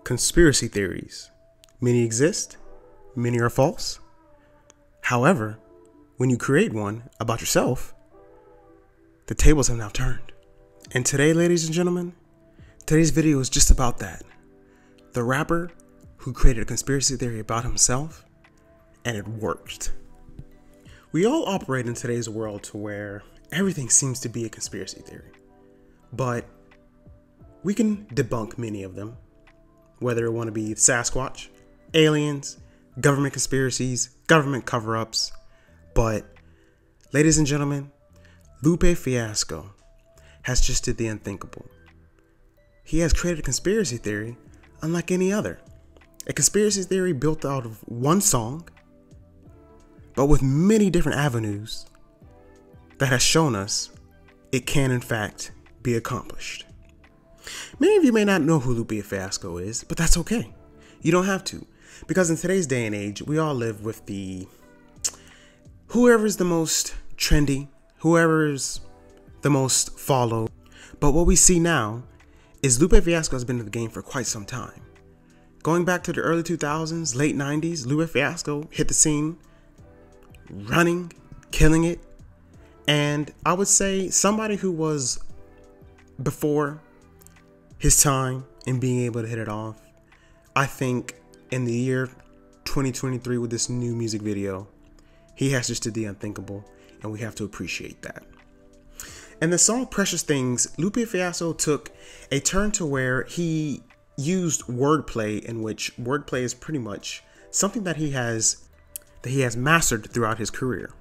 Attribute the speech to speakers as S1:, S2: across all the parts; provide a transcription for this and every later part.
S1: Conspiracy theories. Many exist, many are false. However, when you create one about yourself, the tables have now turned. And today, ladies and gentlemen, today's video is just about that. The rapper who created a conspiracy theory about himself, and it worked. We all operate in today's world to where everything seems to be a conspiracy theory. But we can debunk many of them, whether it want to be Sasquatch, aliens, government conspiracies, government cover-ups. But, ladies and gentlemen, Lupe Fiasco has just did the unthinkable. He has created a conspiracy theory unlike any other. A conspiracy theory built out of one song, but with many different avenues that has shown us it can in fact be accomplished. Many of you may not know who Lupe Fiasco is, but that's okay. You don't have to, because in today's day and age, we all live with the whoever's the most trendy, whoever's the most followed. But what we see now is Lupe Fiasco has been in the game for quite some time. Going back to the early 2000s, late 90s, Lupe Fiasco hit the scene, running, killing it. And I would say somebody who was before his time in being able to hit it off. I think in the year 2023 with this new music video, he has just did the unthinkable, and we have to appreciate that. And the song Precious Things, Lupe Fiasco took a turn to where he used wordplay, in which wordplay is pretty much something that he has mastered throughout his career.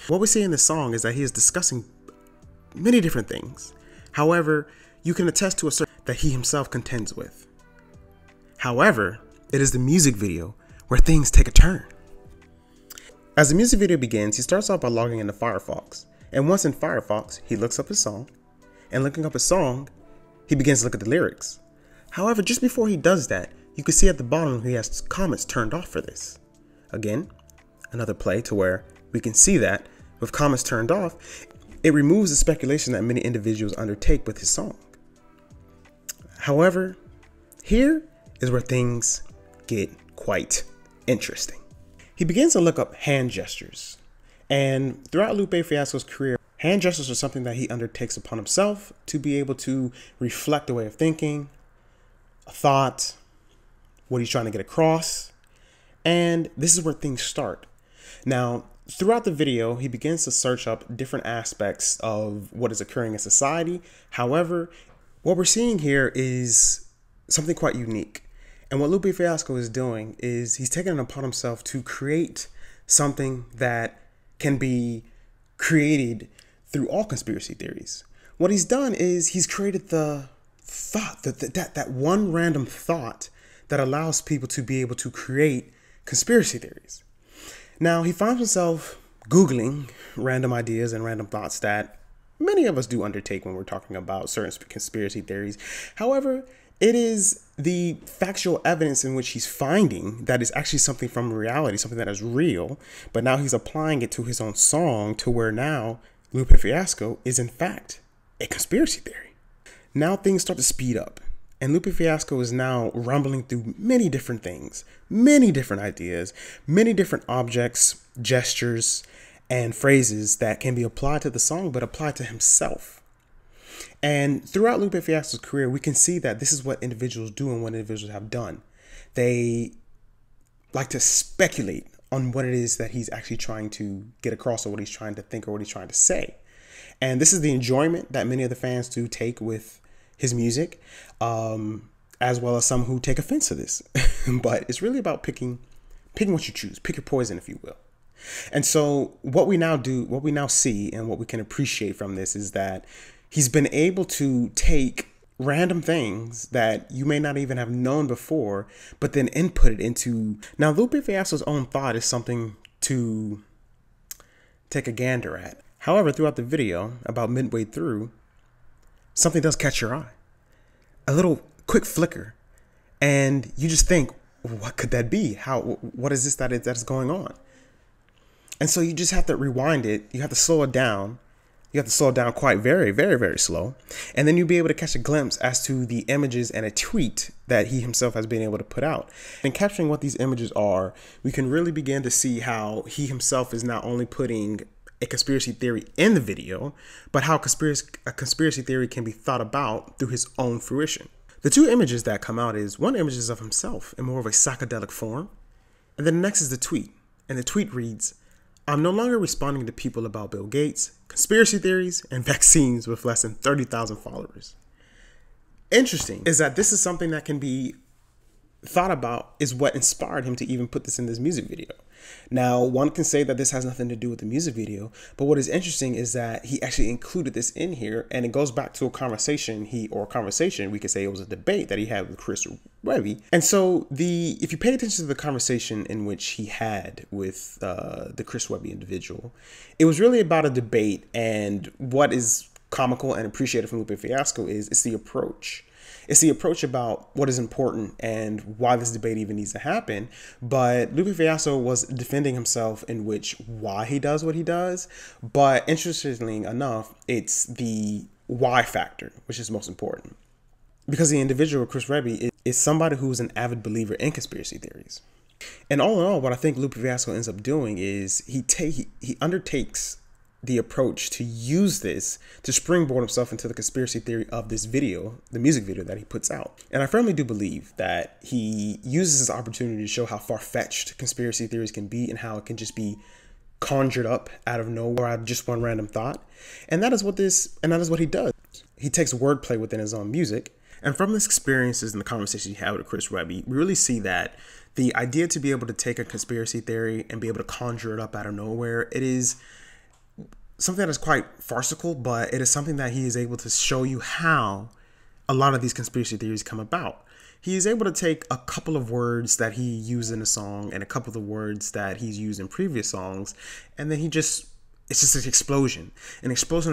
S1: What we see in this song is that he is discussing many different things. However, you can attest to a certain that he himself contends with. However, it is the music video where things take a turn. As the music video begins, he starts off by logging into Firefox. And once in Firefox, he looks up his song. And looking up his song, he begins to look at the lyrics. However, just before he does that, you can see at the bottom he has comments turned off for this. Again, another play to where we can see that with comments turned off, it removes the speculation that many individuals undertake with his song. However, here is where things get quite interesting. He begins to look up hand gestures. And throughout Lupe Fiasco's career, hand gestures are something that he undertakes upon himself to be able to reflect a way of thinking, a thought, what he's trying to get across. And this is where things start. Now, throughout the video, he begins to search up different aspects of what is occurring in society. However, what we're seeing here is something quite unique. And what Lupe Fiasco is doing is he's taking it upon himself to create something that can be created through all conspiracy theories. What he's done is he's created the thought, that one random thought that allows people to be able to create conspiracy theories. Now, he finds himself Googling random ideas and random thoughts that many of us do undertake when we're talking about certain conspiracy theories. However, it is the factual evidence in which he's finding that is actually something from reality, something that is real, but now he's applying it to his own song to where now Lupe Fiasco is in fact a conspiracy theory. Now things start to speed up. And Lupe Fiasco is now rumbling through many different things, many different ideas, many different objects, gestures, and phrases that can be applied to the song, but applied to himself. And throughout Lupe Fiasco's career, we can see that this is what individuals do and what individuals have done. They like to speculate on what it is that he's actually trying to get across, or what he's trying to think, or what he's trying to say. And this is the enjoyment that many of the fans do take with his music, as well as some who take offense to this. But it's really about picking what you choose, pick your poison, if you will. And so what we now do, what we now see, and what we can appreciate from this is that he's been able to take random things that you may not even have known before, but then input it into. Now, Lupe Fiasco's own thought is something to take a gander at. However, throughout the video, about midway through, something does catch your eye. A little quick flicker. And you just think, what could that be? What is this that is going on? And so you just have to rewind it. You have to slow it down, You have to slow it down quite very slow. And then you'll be able to catch a glimpse as to the images and a tweet that he himself has been able to put out. And capturing what these images are, we can really begin to see how he himself is not only putting a conspiracy theory in the video, but how a conspiracy theory can be thought about through his own fruition. The two images that come out is one image is of himself in more of a psychedelic form, and then the next is the tweet. And the tweet reads, "I'm no longer responding to people about Bill Gates, conspiracy theories, and vaccines with less than 30,000 followers." Interesting is that this is something that can be thought about is what inspired him to even put this in this music video. Now, one can say that this has nothing to do with the music video, but what is interesting is that he actually included this in here, and it goes back to a conversation we could say it was a debate that he had with Chris Webby. And so if you pay attention to the conversation in which he had with the Chris Webby individual, it was really about a debate, and what is comical and appreciated from Lupe Fiasco is it's the approach. It's the approach about what is important and why this debate even needs to happen. But Lupe Fiasco was defending himself in why he does what he does. But interestingly enough, it's the why factor, which is most important. Because the individual, Chris Webby, is somebody who's an avid believer in conspiracy theories. And all in all, what I think Lupe Fiasco ends up doing is he undertakes the approach to use this to springboard himself into the conspiracy theory of this video, the music video that he puts out. And I firmly do believe that he uses this opportunity to show how far-fetched conspiracy theories can be and how it can just be conjured up out of nowhere, out of just one random thought. And that is what he does. He takes wordplay within his own music. And from his experiences and the conversations he had with Chris Webby, we really see that the idea to be able to take a conspiracy theory and be able to conjure it up out of nowhere, it is something that is quite farcical, but it is something that he is able to show you how a lot of these conspiracy theories come about. He is able to take a couple of words that he used in a song and a couple of the words that he's used in previous songs, and then it's just an explosion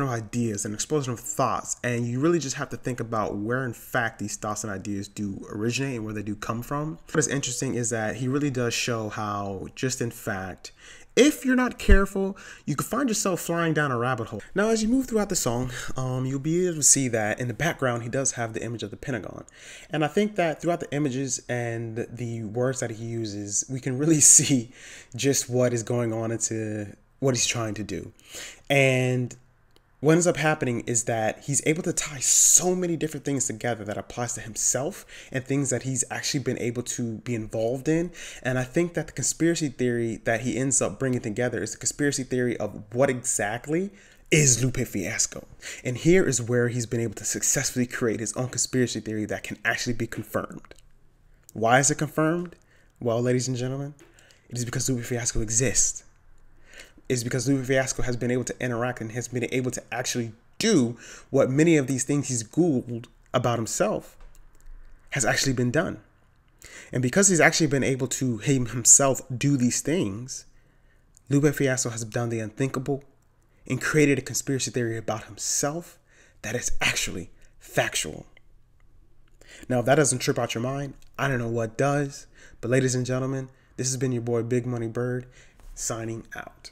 S1: of ideas, an explosion of thoughts, and you really just have to think about where in fact these thoughts and ideas do originate and where they do come from. What is interesting is that he really does show how just in fact, if you're not careful, you can find yourself flying down a rabbit hole. Now, as you move throughout the song, you'll be able to see that in the background, he does have the image of the Pentagon. And I think that throughout the images and the words that he uses, we can really see just what is going on into what he's trying to do. And what ends up happening is that he's able to tie so many different things together that applies to himself and things that he's actually been able to be involved in. And I think that the conspiracy theory that he ends up bringing together is the conspiracy theory of what exactly is Lupe Fiasco. And here is where he's been able to successfully create his own conspiracy theory that can actually be confirmed. Why is it confirmed? Well, ladies and gentlemen, it is because Lupe Fiasco exists. Is because Lupe Fiasco has been able to interact and has been able to actually do what many of these things he's Googled about himself has actually been done. And because he's actually been able to himself do these things, Lupe Fiasco has done the unthinkable and created a conspiracy theory about himself that is actually factual. Now, if that doesn't trip out your mind, I don't know what does. But ladies and gentlemen, this has been your boy Big Money Bird signing out.